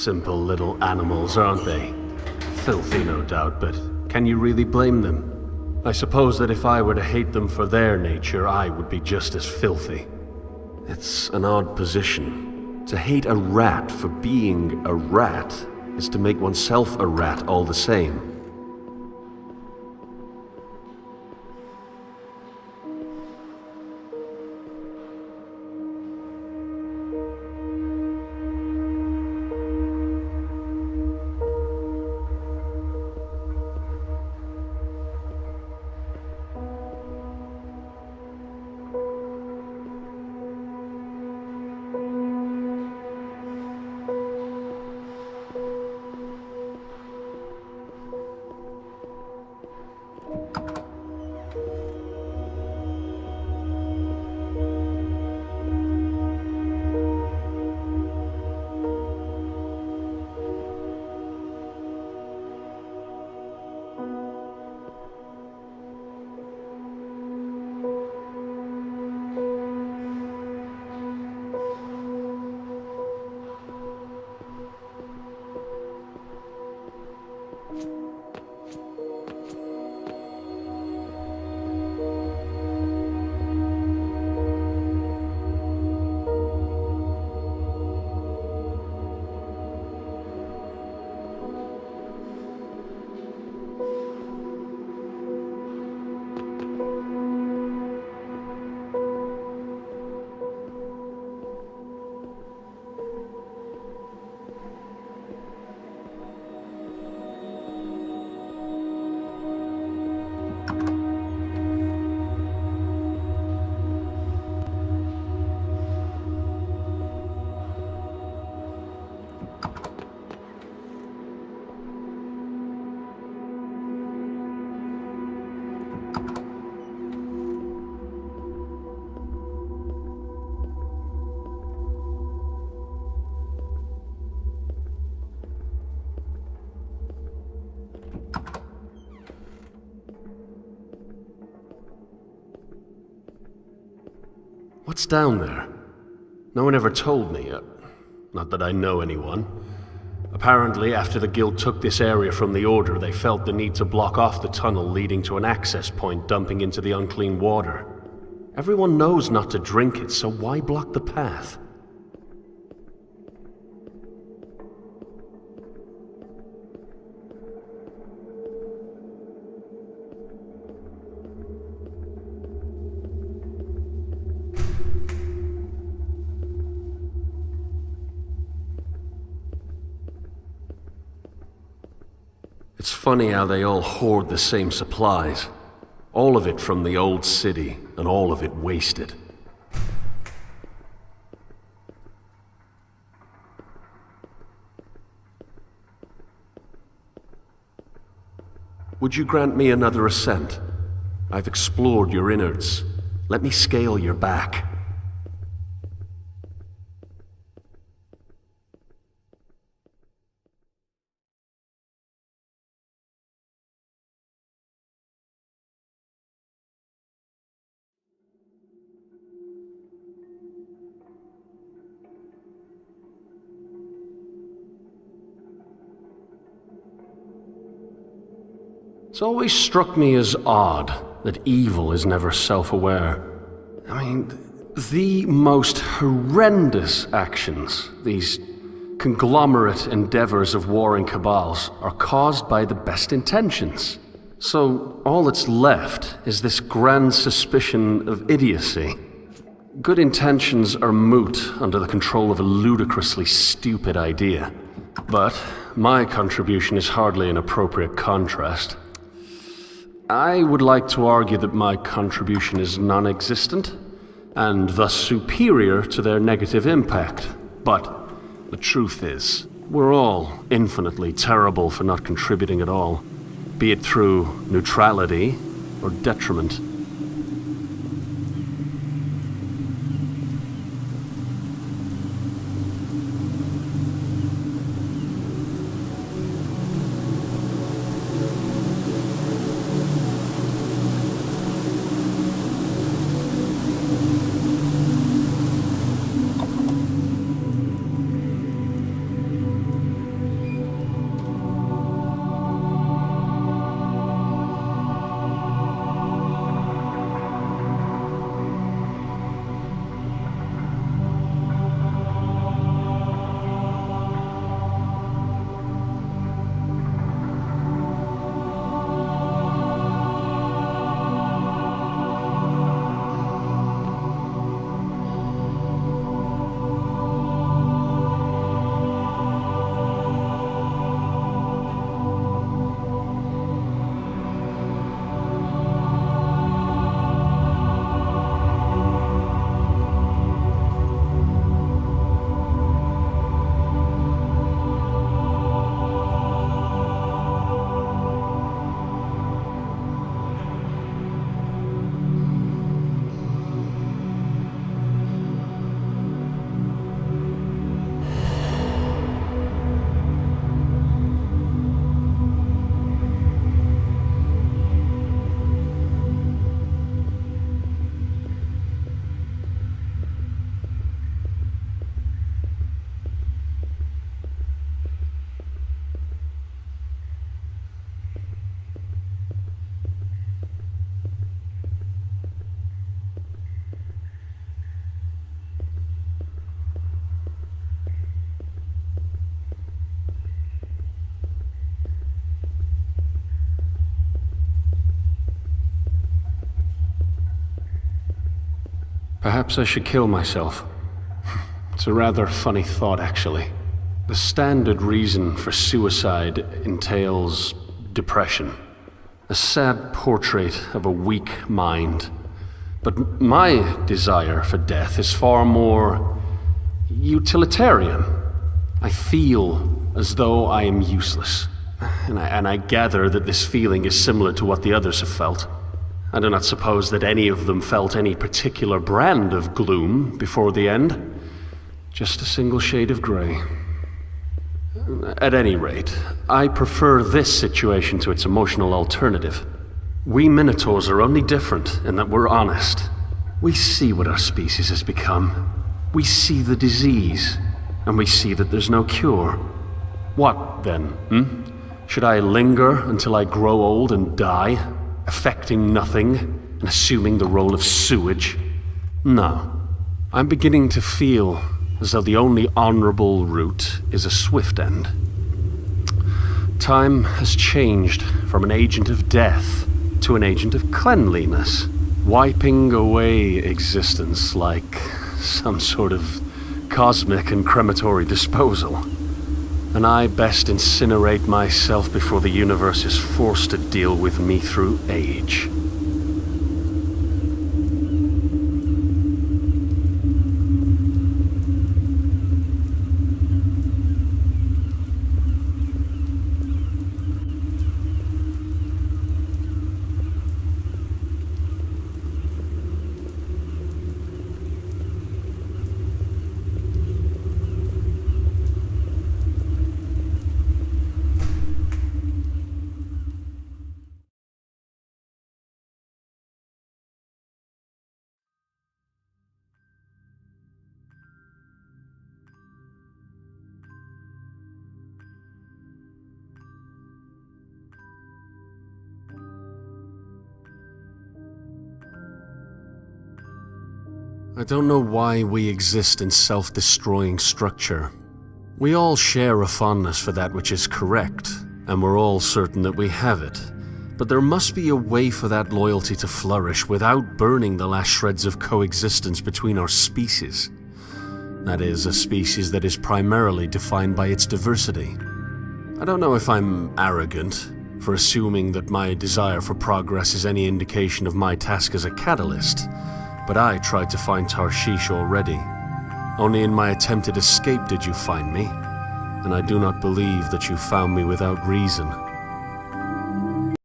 Simple little animals, aren't they? Filthy, no doubt, but can you really blame them? I suppose that if I were to hate them for their nature, I would be just as filthy. It's an odd position. To hate a rat for being a rat is to make oneself a rat all the same. What's down there? No one ever told me. Not that I know anyone. Apparently, after the Guild took this area from the Order, they felt the need to block off the tunnel leading to an access point dumping into the unclean water. Everyone knows not to drink it, so why block the path? It's funny how they all hoard the same supplies. All of it from the Old City, and all of it wasted. Would you grant me another ascent? I've explored your innards. Let me scale your back. It's always struck me as odd that evil is never self-aware. I mean, the most horrendous actions, these conglomerate endeavors of warring cabals, are caused by the best intentions. So all that's left is this grand suspicion of idiocy. Good intentions are moot under the control of a ludicrously stupid idea. But my contribution is hardly an appropriate contrast. I would like to argue that my contribution is non-existent, and thus superior to their negative impact. But the truth is, we're all infinitely terrible for not contributing at all, be it through neutrality or detriment. Perhaps I should kill myself. It's a rather funny thought, actually. The standard reason for suicide entails depression. A sad portrait of a weak mind. But my desire for death is far more utilitarian. I feel as though I am useless. And I gather that this feeling is similar to what the others have felt. I do not suppose that any of them felt any particular brand of gloom before the end. Just a single shade of grey. At any rate, I prefer this situation to its emotional alternative. We Minotaurs are only different in that we're honest. We see what our species has become. We see the disease, and we see that there's no cure. What then, Should I linger until I grow old and die, affecting nothing and assuming the role of sewage? No. I'm beginning to feel as though the only honorable route is a swift end. Time has changed from an agent of death to an agent of cleanliness, wiping away existence like some sort of cosmic and crematory disposal. And I best incinerate myself before the universe is forced to deal with me through age. I don't know why we exist in self-destroying structure. We all share a fondness for that which is correct, and we're all certain that we have it. But there must be a way for that loyalty to flourish without burning the last shreds of coexistence between our species. That is, a species that is primarily defined by its diversity. I don't know if I'm arrogant for assuming that my desire for progress is any indication of my task as a catalyst, but I tried to find Tarshish already. Only in my attempted escape did you find me, and I do not believe that you found me without reason.